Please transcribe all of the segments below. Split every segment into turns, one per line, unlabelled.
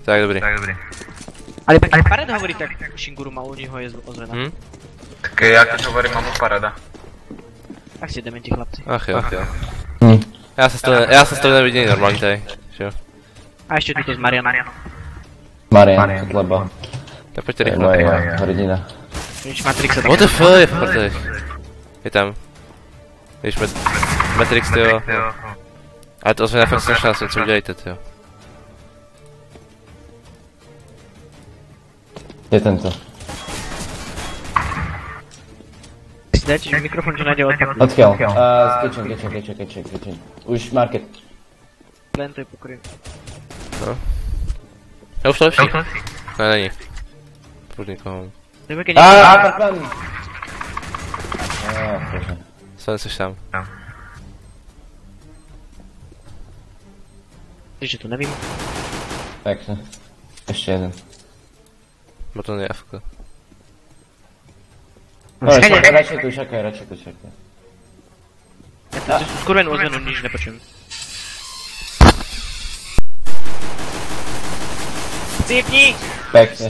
Tak, dobrý.
Ale Pared hovorí tak, Shinguru má u něho je ozvena.
Tak já keď hovorím, mám u Pareda.
Tak si jdeme ti chlapci.
Ach jo. Já se z toho nevidím normálně tady, jo.
A ještě tuto s Marianem.
Marian, Kotleba.
Tak pojďte
To je
rychle.
moje hrdina.
Když Matrixa tak.
What the fuck je v prdeli. Je tam. Víš, Matrix, tyjo. Ale to ozvěna fakt strašná, jsem co udělejte, tyjo.
Je tento.
Si dajte mikrofon, že najde odpad.
Odkiaľ? Kitchen. Už market.
Len to je pokryv.
No. Já už to lepší. Ne, není. Furt nikoho.
Jdeme ke
Apartman!
Sven, jsi tam.
že to nevím.
Pekne. Ešte jeden.
Bo to nie je Afko.
No, radšej tu čakaj.
Ja tu skurvenú ozvenu nič nepočujem. Ciekni!
Pekne.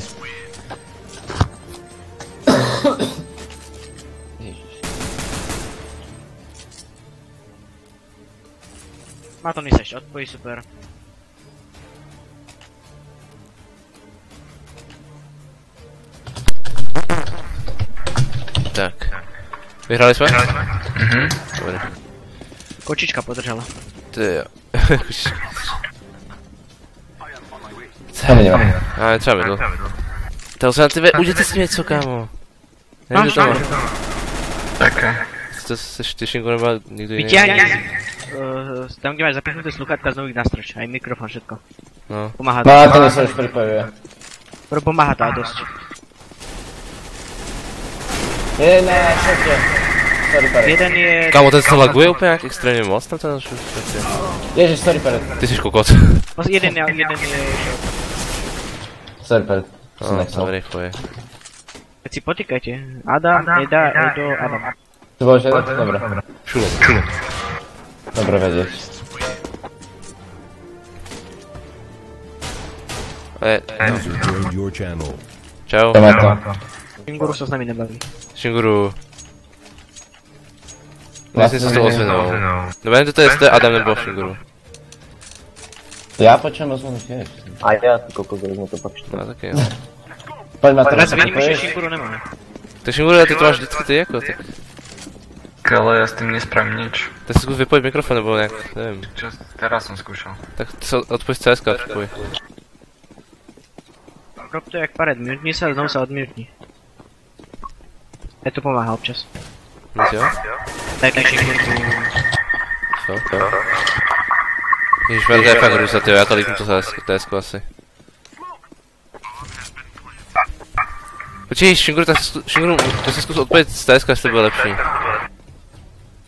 Má to ešte odpojí, super.
Tak. Vyhrali jsme? Dobre.
Kočička podržala.
Ty jo.
Tam ideme.
Ale třeba bydl. To se na tebe, udělejte si něco, kámo. Nejdu to.
Také.
To seš ty Šinko nebo nikdo jiný?
Vyťahni si. Tam, kde máš zapnuté sluchátka, znovu ich nastrč. Aj mikrofon, všetko.
No.
Pomáha to.
No, ten sa už pripojuje.
Pomáha to aj dosť.
Jeden na šote. Sorry, Paret.
Jeden je...
Kámo, ten se laguje úplně jak extrémně moc tam ten šut.
Ježiš, sorry, Paret.
Ty jsi kokot.
Jeden je...
Sorry, Paret.
No, to rychle.
Keď si potýkajte. Adam, Eda, Edo, Adam.
To bolo že? Dobre.
Šulom.
Dobre vedieť.
Čau.
Shinguru sa s nami nebaví.
Shinguru. Vlastně se to ozvěnou. No nevím, to je Adam nebo Shinguru.
Ja počujem ozvonu tiež.
A ja ty kokos, sme to pak
No taky jo.
Poď ma
Ale
teraz
zmením, že
pripojíš.
Shinguru nemáme.
Tak Shinguru, ty to máš vždycky ty jako, tak.
Ale ja s tým nespravím nič.
Tak si zkus vypojit mikrofon nebo nějak, nevím.
Čo, teraz som skúšal.
Tak ty se odpoj z CSK a připoj.
Rob to jak Pared, mutni sa a znovu sa odmutni. Ja to pomáha občas.
Víš jo?
Tak Shinguru tu...
Co? Ježiš, Verga je fakt hruza, tyjo, já to líknu to TSK asi. Počkej, Shinguru, tak si zkus odpovědět z TSK, jestli to bude lepší.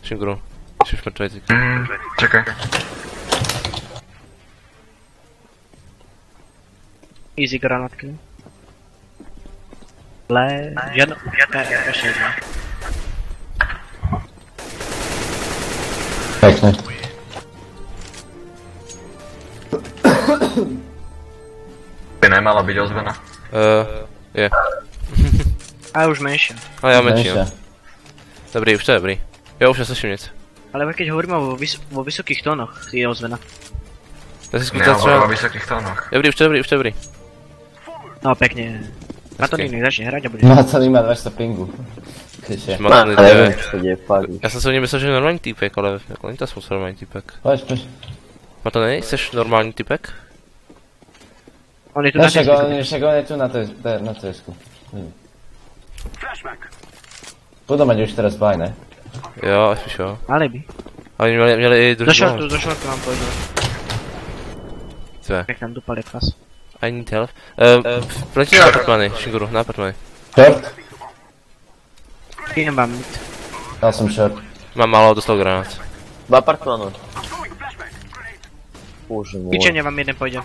Shinguru, jsi už mrtvej teď.
Čakaj.
Easy granátky. Žiadno, ešte jedna.
Pekne.
By nemala byť ozvena.
Je.
A už menšia.
Ale já menší,
Menšia.
no. Dobrý, už to je dobrý. Jo, už neslyším nic.
Ale keď hovoríme vo vysokých tónoch, je ozvena.
Tak si zkus
Nehovorím o
třeba...
vysokých tónoch.
Dobrý, už to je dobrý.
No pekne. Na to nech začne hrať a bude.
No to má 200 pingu. Kliše.
Šmatný,
neviem,
nevím.
čo sa deje, fakt.
Já jsem si o něm myslel, že je normální týpek, ale jako není to aspoň normální týpek.
Poď.
Ma to nej? Jsi normální typek?
On je tu
No
na
však on je tu na tesku. Budú mať už teraz baj, ne?
Jo, až jo.
Alibi.
A oni měli i druhý
Do šortu mám pojdu.
Tvé.
Jak tam dupal jak klas.
I need help. Pletí na apartmany, Shinguru, na apartmany.
Short?
Kým mám mít.
Dal som short.
Mám málo, dostal granát.
V apartmánu. Bože môj.
Pičenie vám jeden pôjde.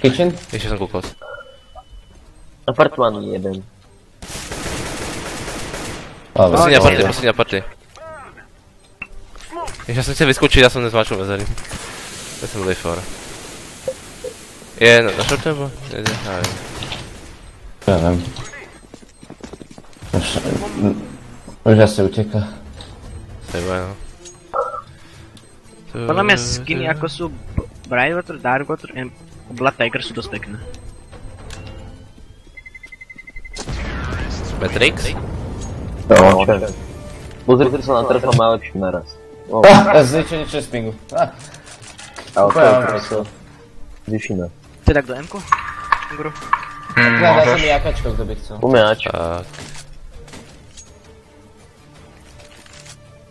Kitchen?
Ještě jsem koukal.
Apartmánu jeden.
Dobre.
Poslední aparty. Já jsem chtěl vyskočit, já jsem nezmáčil mezery. Já jsem byl for. Je na shortu nebo? Jde, já nevím.
Já nevím. Už asi utěká.
Třeba no.
Podľa mňa skiny ako sú Brightwater, Darkwater a Blood Tiger sú dosť pekné.
Matrix?
No, čak. Pozrite sa na trfa, má lepší naraz.
Zničenie čespingu.
Ale to je prosto... Vyšina.
Teda kto M-ku? Guru.
Dá sa mi jakačko, kto by chcel.
Umiač.
Tak.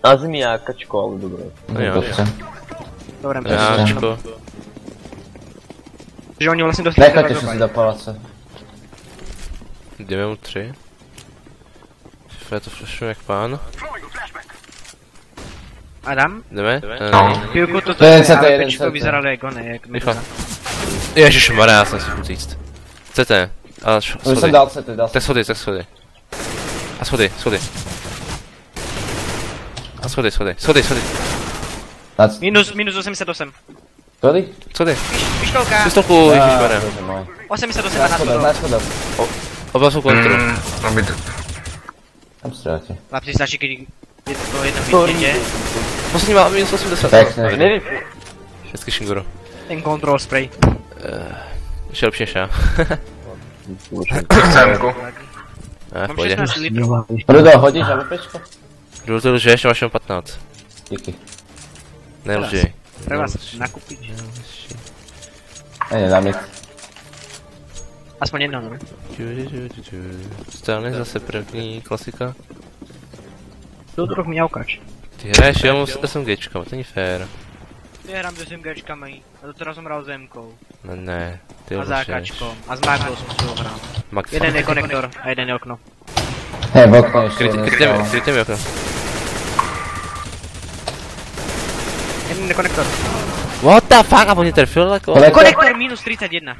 Nazvi mi jakačko, ale dobre.
No jo.
Dobře.
Dobre,
Jáčko.
že oni vlastne dostali
Nechoďte všetci do paláce.
Jdeme mu 3. Já to flashnu jak pán.
Adam?
Jdeme?
Chvíľku toto
Jeden
je,
CT,
ale
jeden
pečko
CT.
vyzeralo jak oné, jak
Rychle.
Medusa.
Ježišmarja, já jsem si chtěl říct. Chcete? Ale
Už
schody.
jsem dal CT, dal
Tak schody, tak schody. A schody, schody. A schody, schody, schody, schody.
Minus 88.
Kolik?
Schody.
Pištolka!
Pistolku, ježišmarja.
Bože môj.
88
Na
na
schodách,
schodoch.
na schodách.
Oba jsou kontrol.
Tam stráte.
Chlapci, stačí, keď je to jedno vidíte.
Poslední má minus 80.
Pekne.
Neviem,
Všechny Shinguru.
Ten control spray.
Ještě lepší než já.
Chcemku.
Ne, v
Mám
pohodě.
16 litrov.
Rudo, hodíš AWPčko?
Jdu to lžeš, máš jenom 15.
Díky.
Nelžej.
Pre vás nakúpiť.
Ne, dám nic.
Aspoň jedno, no.
Strany zase první klasika.
Tu trochu mňaukač.
Ty hraješ jenom s SMGčkama, to není fér.
Ja hrám s SMGčkami, a doteraz som hral s M-kou.
No ne, ty
A
lžeš.
zákačkom. A s Maglou som si ho hral.
Max.
Jeden je konektor a jeden je okno.
Hej, v okno ještě jeden stál.
Kryjte mi okno.
Jeden je konektor.
What the fuck, a on mě trefil jako?
Konektor minus 31.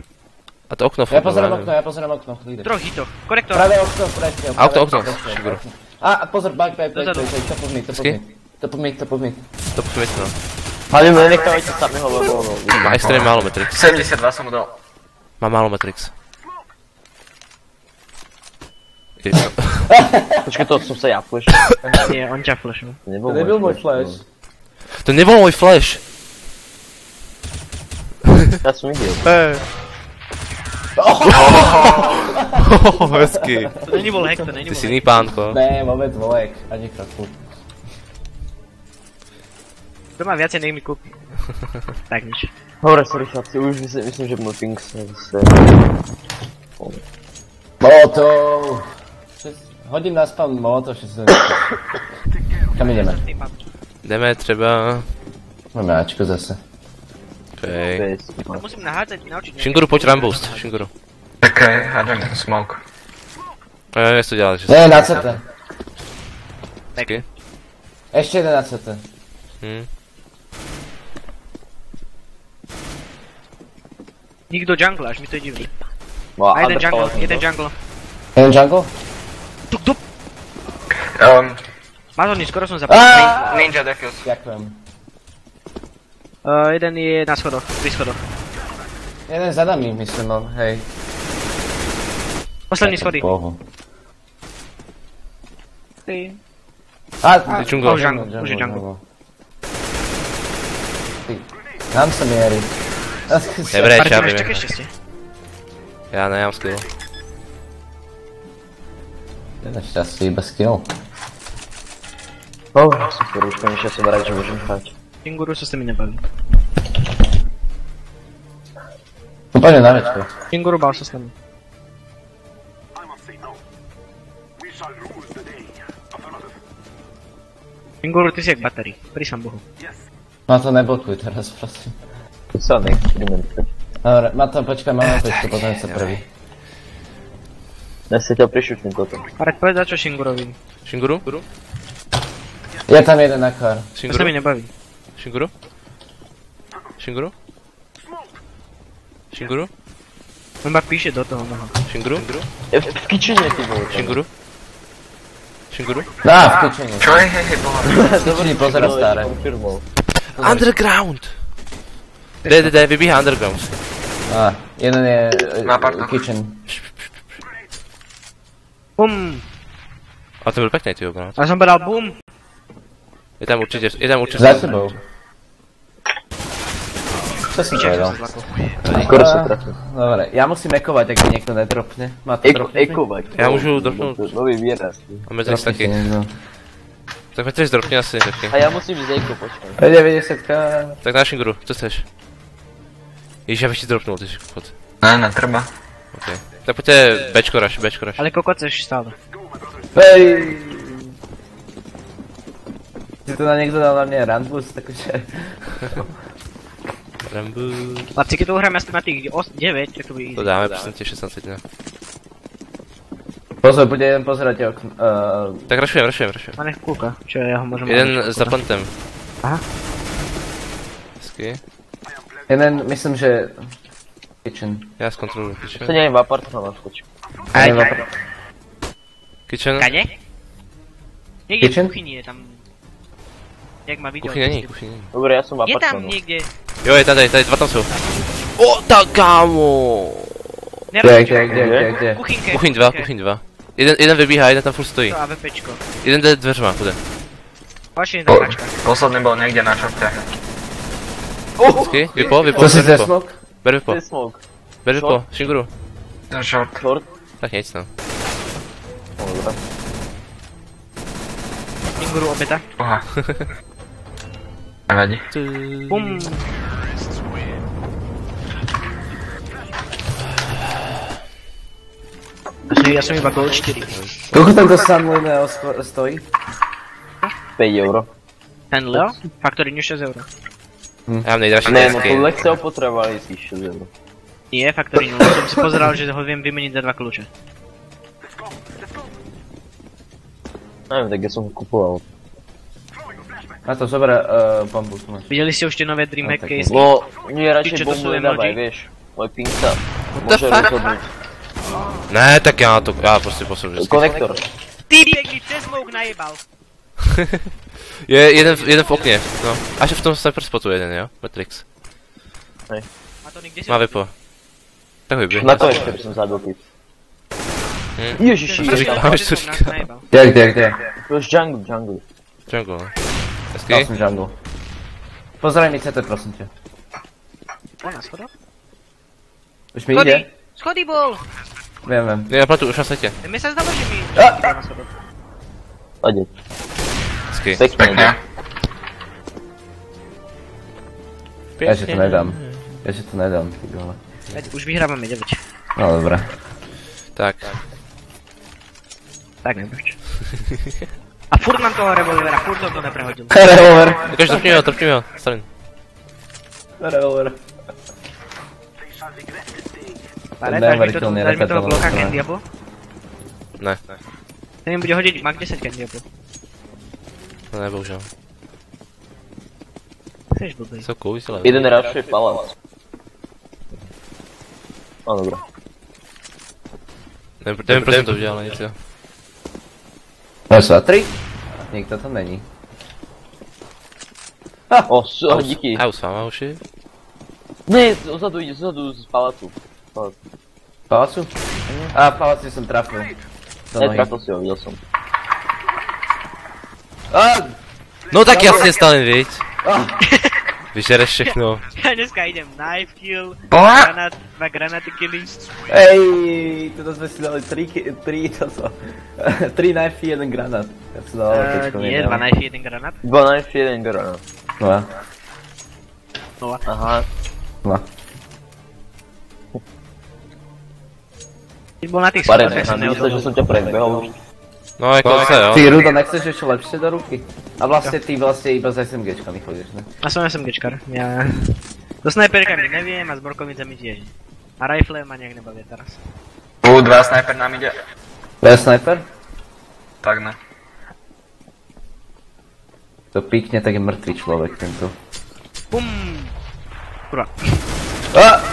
A to okno
Já
furt,
pozerám
nevím.
okno, já pozerám okno. Lídr.
Troch hitoch. Konektor.
Pravé okno, prečo.
A okno, Shinguru.
A pozor, back,
Dozadu.
top of me, top of
Hezky.
me. Top of me, top of me.
To přijď no.
ale nenechávajte samého lebo, no.
Má extrémně málo Matrix.
72 som mu dal.
Má málo Matrix.
Počkej, to som sa ja flash.
Nie, on ťa flashnul.
To
To nebyl můj flash.
To nebyl můj flash.
Ja som idiot.
Hezky.
To není bol hack, to není
Ty
bol
jsi
hack.
jiný pánko.
Ne, moment, volek, ani kroku.
Kto má viacej, nech mi kúpi. Tak nič.
Dobre, sorry chlapci, už myslím, že môj ping sa zase...
Molotov. Hodím na spam molotov, že se... Kam jdeme?
Jdeme třeba...
Máme Ačko zase.
Okay.
To musím nahádzať, naučiť.
Shinguru, pojď Ramboost, Shinguru.
Okej, hádam smoke.
Jak jsi to dělal, že
Ne, na CT.
Hezky.
Ještě jeden na CT.
Nikto jungle, až mi to je divný.
No,
A jeden jungle, jeden jungle.
Jeden jungle?
Tuk, tuk. Mazorný, skoro som zapadol.
Ninja defuse.
Ďakujem.
Jeden je na schodoch, pri schodoch.
Jeden za nami, myslím, mám, hej.
Posledný schody.
Bohu.
Ty.
A,
Jungle.
Už jungle, už je jungle.
Ty, nám se mierí.
Dobré,
Pár,
já
máš
vím.
také šťastie.
Já ne, já mám skill.
Jeden šťastný bez skill.
Super, už konečne som rád, že môžem hrať.
Shinguru sa s tými nebaví.
Úplně na večku.
Shinguru bál sa s nami. Shinguru, ty si jak baterii, prísam Bohu.
No to neblokuj teraz, prosím.
To sa neexperimentuje.
Dobre, Mato, počkaj, máme pečku, potom sa prvý.
Ja sa ťa prišutím toto.
Pareď, povedz za čo Shingurovi.
Shinguru?
Je tam jeden na kar.
To sa mi
Shinguru?
nebaví.
Shinguru? Shinguru? Shinguru?
On ma píše do toho noho.
Shinguru?
Ja v kitchene, ty vole.
Shinguru? Shinguru?
Dá, v kyčení.
Čo je, hej, boha.
V kyčení pozera staré.
Konfirmol.
Underground! Jde, vybíhá underground.
Jeden je
Na parkoch.
kitchen.
Bum!
A to byl pěkný, ty obrat.
Já jsem bral bum!
Je tam určitě.
Za sebou. Co si povedal?
Skoro sa trafil.
Dobre, ja musím ekovať, ak mi niekto nedropne. Má to dropnúť?
Ekovať.
Já můžu dropnout.
Nový výraz.
A Matrix taky. Tak Matrix dropni asi taky.
A ja musím ísť eko, počkaj.
90k.
Tak na Shinguru, co chceš? Ježiš, já bych ti dropnul, ty si kokot.
Ne, netreba.
OK. Tak pojďte Bčko rush.
Ale kokot seš stále.
Hej! Si to na niekto dal na mňa randbus, takže...
Rambu.
Lapci, keď to uhráme asi na tých 9, tak to bude easy.
To dáme, prosím tě, 16 dne.
Pozor, bude jeden pozerať okno.
Tak rushujeme.
A nech kúka, čo ja ho môžem...
Jeden za plantem.
Aha.
Hezky.
Jeden, myslím, že... Kitchen.
Já zkontroluji
To
kitchen.
neviem, v apartmanoch, počkaj.
Aj,
Kitchen?
Kade? Niekde v
Kitchen?
kuchyni je tam... Jak má video.
Kuchyň není.
Dobre, ja som v
Je tam
apartmanoch.
niekde.
Jo, je tady, dva tam jsou. O, tak kámo!
Kde?
Kuchynke.
Kuchyň 2. Jeden vybíhá, jeden tam furt stojí.
To AVPčko.
Jeden jde dveřma, půjde.
Vaši namáčka.
Posledný bol niekde na čorte.
Hezky, vypo,
Co si
ber vypo.
zesmok?
Ber
To
vypo,
je smoke.
ber vypo, Shinguru.
Ten short.
Short.
Tak nic no.
Dobre.
Inguru obeta.
Oha. Nevadí.
Bum. Ja som iba gold 4.
Koľko tento Sunline stojí?
5 euro.
Ten Leo? Factory New 6 euro.
Já mám nejdražší
Ne, no
desky.
podľa chcel potrebovali si 6 euro.
Nie, Factory New. Som si pozeral, že ho viem vymeniť za 2 kľúče.
Neviem, tak ja som ho kupoval.
Na to zober bombu.
Videli ste už tie nové Dreamhack
No, tak
case?
No, nie, radšej
Či čo to
bombu
sú
nedávaj,
emoji?
vieš. Môj ping sa môže rozhodnúť.
Ne, tak já prostě posunu vždycky.
Konektor.
Týpek mi přes smoke najebal.
Je jeden v okně, no. Až v tom sniper spotu jeden, jo? Matrix.
A to nikde si...
Má vypo. Tak hojby.
Na to ešte by som zabil typ. Ježiši,
To
je
říkám,
tam.
že to říkám.
Najebal.
Kde?
To je jungle.
Jungle, no.
Dal
Hezky.
som jungle. Pozeraj mi CT, prosím ťa.
On na schodoch?
Už mi ide?
Schody bol!
Viem.
Je na platu, už na setě.
Mi sa zdalo, že mi... na schodoch.
Ode.
Hezky.
Pekne, ne?
Ja si to nedám. Ty vole.
Už vyhrávame 9.
No dobré.
Tak.
Tak nebuď. A furt mám toho revolvera, furt som to neprehodil.
Revolver.
Ukaž, trpni ho, Stalin.
Revolver.
Pare,
Never
dáš
kill
mi
me,
toho
repetovalo
bloka
to, ne.
Candy Apple?
Ne,
Ten mi bude hodiť Mag 10 Candy Apple.
to ne, bohužel.
Chceš blbej.
Jsou cool, ale...
Jeden rushuje palác. No dobré.
Nevím, proč jsem to udělal, nic jo.
No sú 3? Nikto tam není.
O, díky.
A už s váma uši?
Ne, ozadu ide, zozadu z palácu.
Palácu? A v paláci som trafil. Do nohy.
Netrafil si ho, videl som.
No tak jasně, Stalin, viď? Vyžereš všechno.
Ja dneska idem knife kill,
Boha!
2 granáty killy.
Ej, toto sme si dali 3 knifey, 1 granát. Ja som dal kečko
Nie, 2 knife, 1 granát.
2 knife, 1 granát.
No a?
Aha.
No.
Ty bol na tých
Pare,
schodoch, ja som
myslel, že
neodolal.
som ťa predbehol už.
No jako se, jo.
Ty, Rudo, nechceš ešte lepšie do ruky? A vlastne ty iba s SMGčkami chodíš, ne?
A som SMGčkar. Ja... So sniperkami neviem a s borkovicami tiež. A rifle ma nejak nebavia teraz.
2 sniper nám ide.
To je sniper?
Tak ne.
To píkne, tak je mŕtvý človek tento.
Bum! Kurva.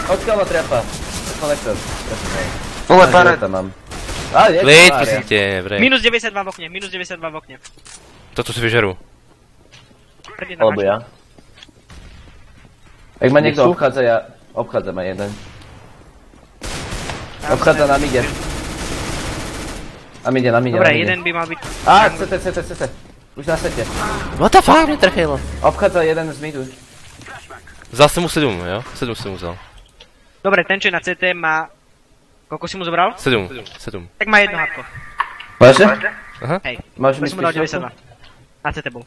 Odkiaľ ma triapa? Konektor.
Vole, pare.
Tam mám. A, je
Klid,
to
prosím tě, brej.
Minus 92 v okne, minus 92 v okne.
To si vyžeru.
Prvý na
Alebo
mačku.
ja.
Ak ma niekto
Nechcú?
obchádza, ja obchádzam aj jeden. Obchádza na mide. Na mide.
Dobre, jeden by mal byť...
Á, CT. Už na sete.
What the fuck, mě trefilo.
Obchádza jeden z midu.
Vzal jsem mu 7, jo? 7 jsem mu vzal.
Dobre, ten čo je na CT má... Koľko si mu zobral?
7.
Tak má jedno hapko.
Váže?
Aha.
Hej,
Máš
to
mi
som mu dal
spíš
92. Na CT bol.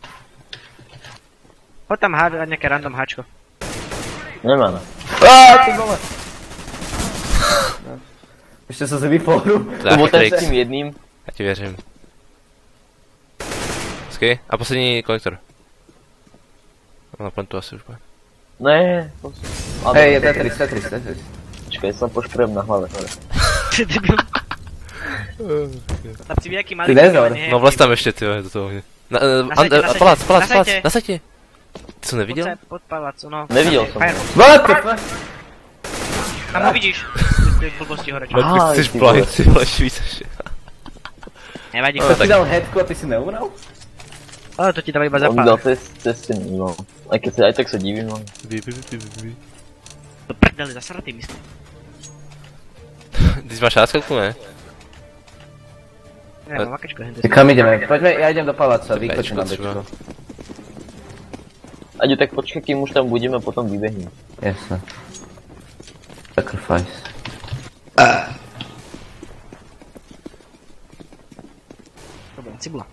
Poď tam hádať nejaké random hačko.
Nemáme.
Á, ty vole. Ešte sa z výporu.
To bol ten s
Trix.
tým jedným.
Já ti věřím. Hezky. A poslední konektor. No, plantu asi už bude.
Ne.
Hej, je Tetris.
Počkaj, sa poškrujem na hlave.
Ty debil. Chlapci, vy aký malý...
Ty nezor.
No vlez tam ještě, tyjo, do toho. Palác, na setě. Ty jsi neviděl?
Pod palác, no.
Neviděl jsem.
What the fuck?
Tam ho vidíš. Ty blbosti hore, čo?
Ty chceš blind, ty vole, víc ještě.
Nevadí.
To ti dal headku a ty si neumrel?
Ale to ti dáva iba
On mi dal
zapále.
cesty, no. Aj tak sa divím, no.
To prdele, zasratý myslím.
Ty máš náskakku, ne?
Ja mám vakečko, hende.
Ty kam ideme? Poďme, ja idem do paláca, vykočím na
Bečko,
bečko.
Ade, tak počkaj, kým už tam budeme, potom vybehnem.
Jasne. Sacrifice.
Dobre, cibula.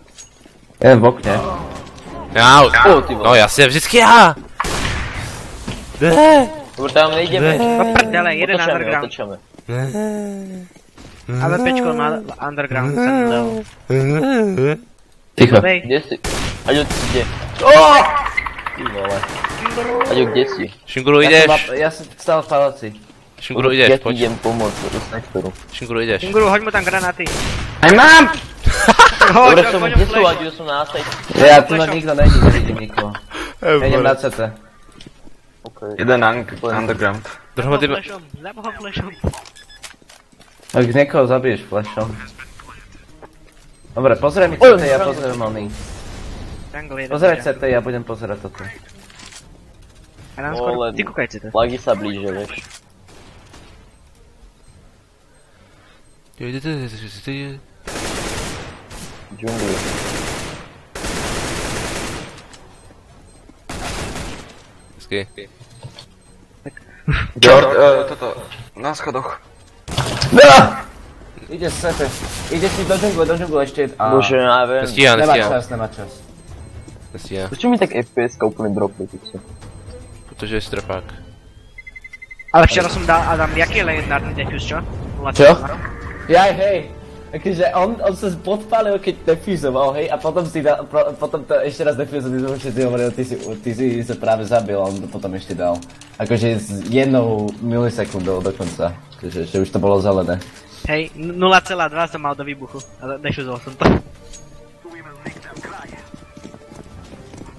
Jeden v okne.
Jau,
Ty vole.
no jasně, vždycky já! Ne!
Dobre, tam nejdeme.
No prdele, jeden underground.
Otočame.
A VPčko na underground sa mi dal.
Ticho.
Dobej.
Kde si? Aďo, ty si kde? Ty vole. Aďo, kde si?
Šinguru jdeš,
Ja som stál v paláci.
Šinguru
Ja
jdeš,
ti
pojď.
idem pomôcť do sektoru.
Šinguru jdeš.
Šinguru, hoď mu tam granáty.
Aj mám!
Dobre,
Hoď,
som,
hoď,
kde sú?
hoď.
Aďo, som na asajte.
Ja tu na nikto nevidím nikoho. Ja idem na CT.
Okay.
Jeden underground.
Dohromady...
Zap ho flashom.
Ak niekoho zabiješ flashom. Dobre, pozriem mi CT, ja pozriem oný.
Jungle jeden.
Pozeraj CT, ja budem pozerať toto.
A nám skôr,
Vole.
ty kúkajte to.
Lagy sa blíže, vieš. Džungli.
Hezky.
George, toto, na schodoch.
Ide z CT. Ide si do džungle ešte.
Bože, ja viem.
Nestíhá,
Nemá čas.
Nestíhá,
Prečo mi tak FPS-ka úplne dropne, ty co?
protože je strapák.
Ale včera som dal Adam, jaký je legendárny defuse, čo?
Čo? Jaj, hej. Akože on sa podpálil, keď defuzoval, hej, a potom si dal, potom to ešte raz defuzoval, že ty hovoril, ty si sa práve zabil, a on to potom ešte dal. Akože s 1 milisekundou dokonca, že už to bolo zelené.
Hej, 0,2 som mal do výbuchu. A defuzoval som to.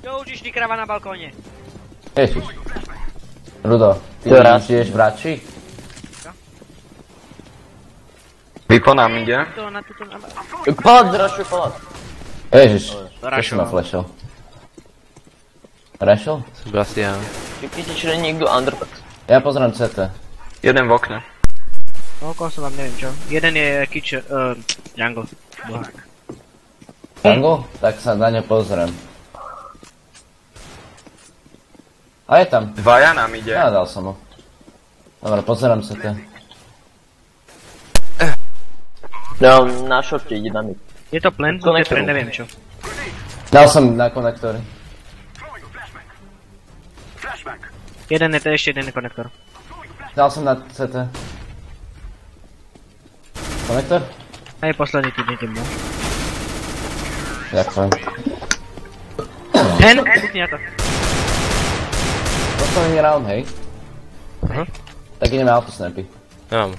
Čo učíš ty krava na balkóne?
Ježiš. Rudo, ty žiješ v Rači?
Vypo nám ide.
To na túto...
Palác, zrašuje palác.
Ježiš,
To
čo si ma
rašoval.
flashol? Rashol?
Jsem byl asi já.
Čekajte, či nie niekto underpack.
Ja pozriem CT.
Jeden v okne.
Koľko som vám neviem čo. Jeden je jungle. Bohák.
Jungle? Tak sa na ňo pozriem. A je tam.
Dvaja nám ide.
Ja dal som ho. Dobre, pozerám CT.
No, na shorte ide na mid.
Je to plen? To je pre neviem čo.
Dal som na konektory.
Jeden je to ešte jeden konektor.
Dal som na CT. Konektor?
Aj posledný týden tým bol.
Ďakujem.
Ten? Kúkni na to.
Posledný round, hej?
Aha.
Tak ideme autosnapy.
Nemám.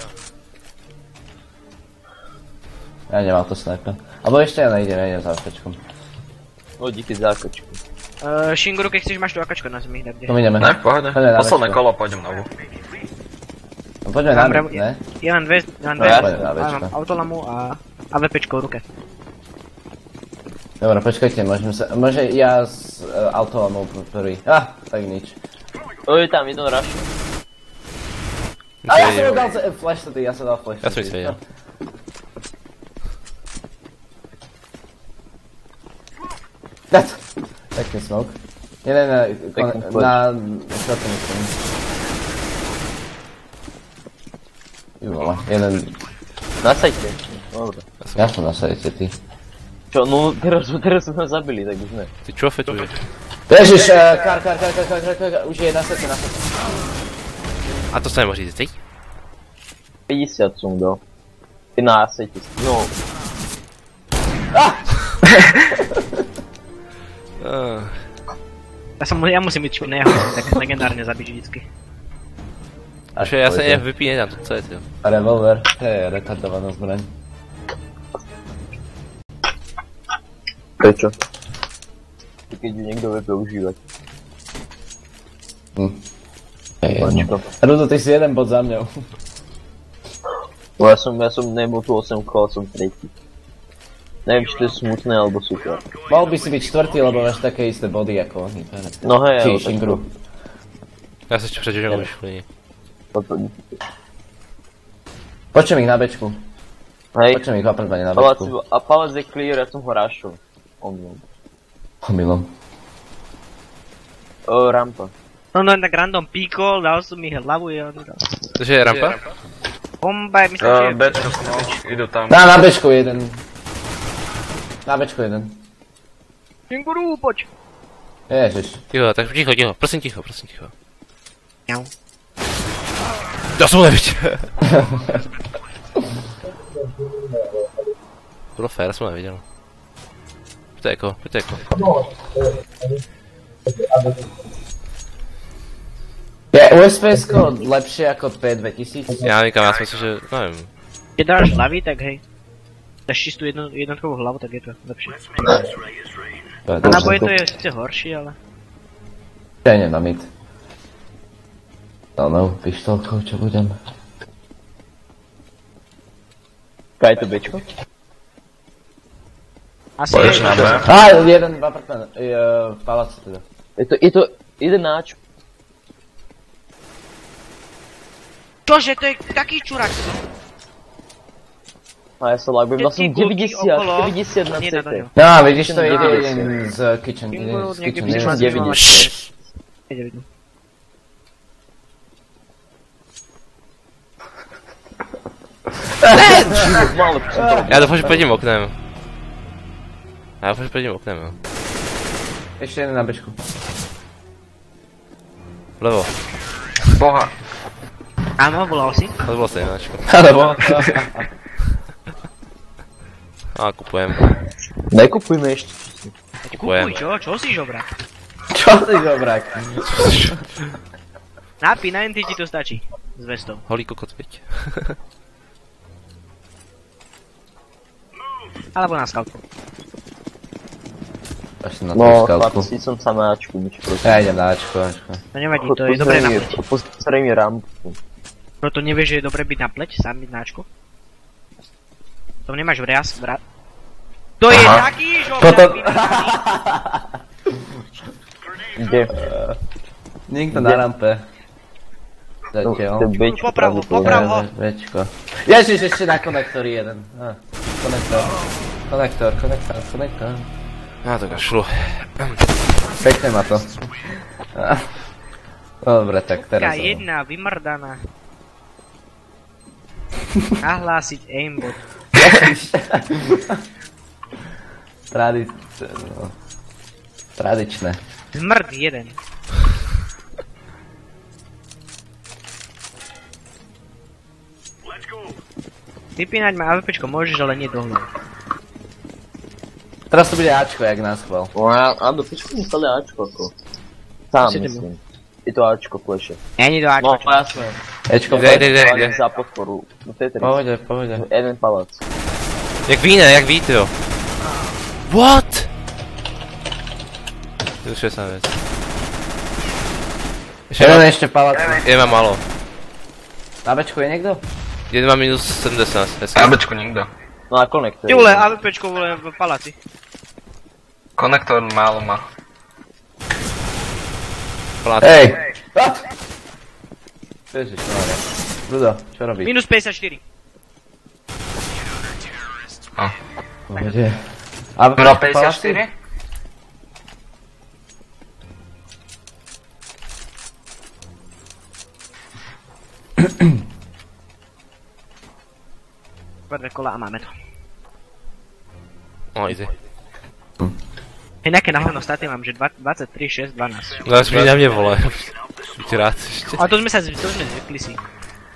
Ja nemám autosnapy. Alebo ešte ja nejdem za AKčkom.
No, díky za akočku.
Shinguru, keď chceš, máš tu akačko na zemi, kde.
Kom ideme.
Ne, v pohode.
Poďme na
Posledné
večko.
kolo, pôjdem novú.
No, poďme na
Mám
ne?
Je len dve,
No, ja poďme na
mám
večko.
autolamu a VPčko v ruke.
Dobre, počkajte, môže ja s autolamou prvý. Tak nič.
Je tam jeden rush.
A ja som ho dal flash to ty, ja som dal flash
Ja som ich vedel.
Pekný smoke. Jeden na šortu myslím. Vole, jeden...
Na sajte. Dobre.
Ja som na sajte, ty.
Čo, no teraz sme ho zabili, tak už ne.
Ty čo fetuješ?
Ježiš, kar, už je na sete.
A to sa nemôže ísť, ty?
50 som dal. Ty na sajte. No,
Ja musím byť na jeho, tak legendárne zabiť vždycky.
Čo ja sa vypínam, to je to.
Revolver, to je retardovaná zbraň.
prečo? Keď ju niekto vie používať. Počko.
Rudo, ty si jeden bod za mňou.
Ja som nebol tu 8 kol, som tretí. Neviem, či to je smutné alebo super.
Mal by si byť štvrtý, lebo máš také isté body ako oni.
No hej, ale
Či Shingru.
Ja sa ešte prečo, že už plní.
Počujem ich na bečku.
Hej,
Počujem ich vaprvanie na bečku.
a palec je clear, ja som ho rašol.
Omylom.
Rampa.
No tak random píkol, dal som mi hlavu a on dal.
Takže je rampa?
Bomba je, myslím, že je...
Bečko, no, idú tam.
Dá na bečku jeden. Na bečku jeden.
Kenguru, poď!
Ježiš.
Ticho, tak ticho, prosím ticho.
Ňau.
Ja som neviť. Bolo fér, som nevidel. Pytajko.
Je USPS-ko lepšie ako P2000?
Ja neviem, ja si myslím, že, neviem.
Keď dáš hlavy, tak hej. Dáš čistú jednotkovú hlavu, tak je to lepšie. A naboje to je síce horšie, ale...
Ja idem na mid. No, pištolkou, čo budem?
Kaj je to bečko?
Asi
Pôjdeš na B?
Jeden v apartment, v paláci teda.
Ide na Ačku.
Čože, to je taký čurák.
A ja sa lagujem, dal som 90 na
Nie,
CT.
No, vidíš to, ide jeden z kitchen,
Kenguru,
z
niekde
kitchen,
by
jeden
som
z
90.
Ide vidno.
Málo by som to robil.
Ja dúfam, že prejdem oknem. Jo.
Ešte jeden na bečku.
Vlevo.
Boha.
Áno, volal si.
To bolo sa ináčko.
Alebo?
Á, kupujem.
Nekupujme ešte.
Kupuj, čo si žobrak?
Čo si žobrak?
Napí, na NT ti to stačí. S vestou.
Holý kokot, veď.
Alebo na skalku.
Až som na tú
No,
skalku.
chlapci, som sa na Ačku, nič prosím.
Ja idem na Ačko.
To nevadí, to je dobré na pleť.
Pozri mi rampu.
Proto nevieš, že je dobré byť na pleť, sám byť náčko? To nemáš vriaz, To je taký žobrak,
Kde?
Nikto na rampe. Zatiaľ.
To je bečko.
Popravo,
pravdepodobne.
popravo. ho.
Večko. Ježiš, ešte na konektori jeden. Konektor.
Á, tak až šlo.
Pekne ma to. Dobre, tak teraz.
Jedna vymrdaná. Nahlásiť aimbot.
Tradičné.
Zmrd jeden. Vypínať ma AWPčko môžeš, ale nie dohľad.
Teraz to bude Ačko, jak nás chval.
A do pičku mi stali Ačko ako. Tam
Čo ty
myslím. Je to Ačko pleše.
Není do
No,
Ačko.
jasné.
Ečko,
Ide.
Za podporu. No to je ten.
Pohode.
Jeden palác.
Jak ví to. What? Zrušuje sa vec.
Jeden ešte palác.
Jeden má malo.
Na Bčku je niekto?
Jeden má minus 70.
Na Bčku nikto.
No a konektor.
Ty vole, AWPčko vole v paláci.
Konektor málo má.
Plát.
Hej! Ježiš, Rudo, čo robí?
Minus 54.
Kde? A
Bro, 54?
Dve kola a máme to.
No, easy.
Inak na hlavnom státe mám, že 23, 6, 12.
No, spíš na mne, vole. Ti rád ešte.
Ale to sme zvykli si.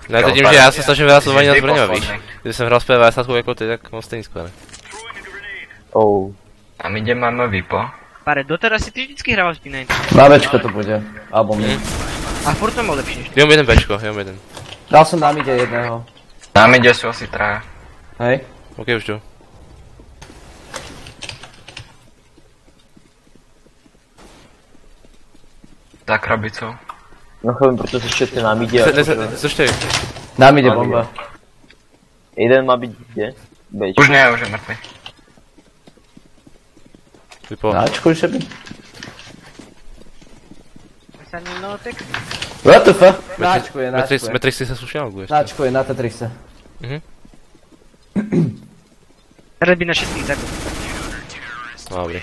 No, to tím, že já se snažím hrát slovení na zbraňova, víš. Když jsem hrál s P90 jako ty, tak mám stejný skvěle.
Oh.
A my kde máme Vipo?
Pare, doteraz si ty vždycky hrával s P90.
Na Bčko to bude. Alebo my.
A furt to mal lepšie než ty.
Jenom jeden Bčko, jenom jeden.
Dal som na mide jedného.
Na my kde sú asi traja.
Hej?
OK, už jdu.
Za krabicou.
No chápem, proto se všetci nám ide.
Což ty?
Na mide bomba.
Jeden má být kde? Bčko.
Už nie, už je mŕtvy.
Vypo.
Na Ačku už by.
Sa no tak.
What the fuck? Na Ačku je, na Ačku je.
Matrixy se slušně loguješ.
Na Ačku je, na Tetrixe.
Teraz by na všetkých zabil.
No, dobrý.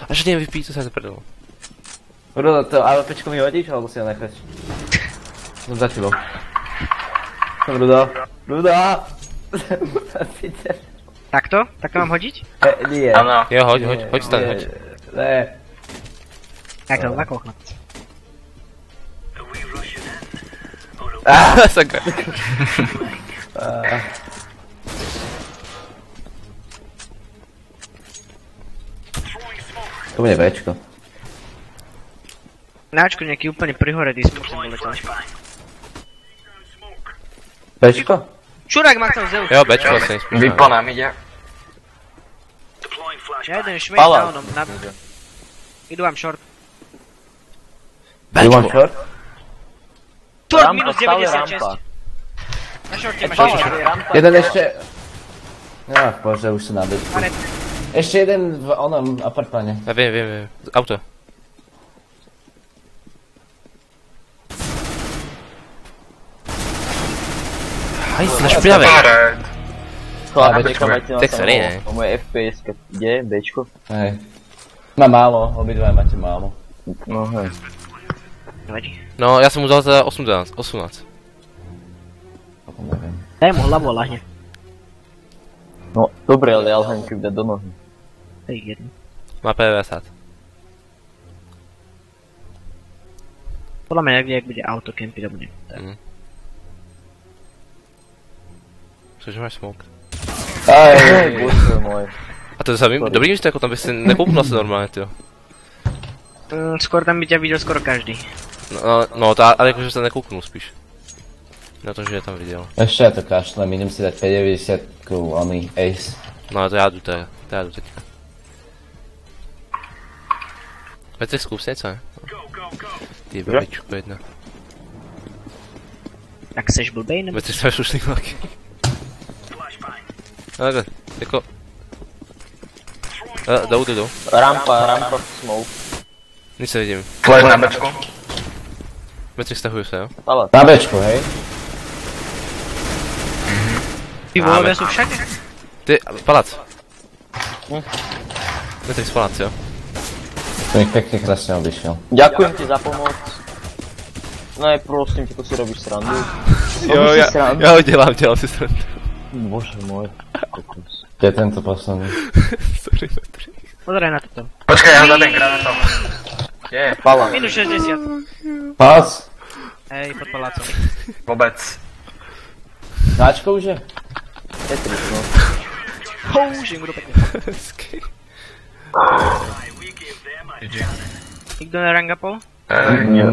Až nevím vypít, co se zaprdalo.
Rudo, to AWPčko mi hodíš, alebo si ho necháš? Som za tebou. Som Rudo. Rudo!
Takto? Takto mám hodiť?
Nie.
Áno.
Jo, hoď stan, hoď.
Ne.
Takto, na koho chlapci.
Sakra.
To bude Bčko.
Náčko nejaký úplne prihoredý smúk som doletel.
Bčko?
Čurák má chcel Zeus.
Jo, Bčko asi nejspíš.
Vipo nám ide.
Ja jeden švejt downom. Idú vám short.
You want short?
Short
Rampa,
minus
stále
96.
rampa.
Na shorte máš
Stále
short.
rampa.
Jeden ešte... Ja, bože, už som na Bčku.
Pare,
Ešte jeden v onom apartmáne.
Já vím. Auto. Hajs, na špinavé.
Chlapi,
Bčko.
nechávajte na
Tak sorry, ne?
o moje FPS, kde je Bčko?
Hej. Má málo, obidva máte málo.
No hej.
nevadí.
No, já jsem mu dal za 18.
Potom neviem.
Daj mu hlavu a lahne.
No, dobre, ale ja lhaň keď dá do nohy.
Hej, jedno.
Má P90.
Podľa mňa, jak bude auto kempy, to bude.
Cože máš smoke?
Aj,
Bože môj.
A to je za dobrý místo, jako tam by si nekoupil asi normálně, tyjo.
Skôr tam by ťa videl skoro každý.
No, to, ale jakože se nekouknul spíš. Na to, že je tam viděl.
ešte ja to kašlem, idem si dať 590 oný ace.
No, to já jdu teďka. Petře, zkus něco, ne? Ty babičku jedna.
Tak seš blbej, nebo?
Petře, jsme slušný vlaky. Takhle, jako... Jdou.
Rampa, smoke.
Nic nevidím.
Flash na Bčku.
Petře, stahuju se, jo?
Palác.
Na Bčku, hej?
Ty volové sú všade?
Ty, palác. Petře, palác, jo?
To mi pekne krásne obišiel.
Ďakujem ti za pomoc. No je prosím, to si robíš srandu.
Jo,
Robíš si srandu.
já ho dělám si srandu.
Bože môj. Kokos.
Kde je tento posledný?
Sorry, Petře.
Pozeraj na toto.
Počkaj, ja ho zadem granátom. Kde je?
Palác.
Minus 60.
Pac?
Hej, pod palácom.
Vôbec.
Náčko už je?
Tetris, no.
Houži, mu do pekne. Nikto nerangapol?
Nie.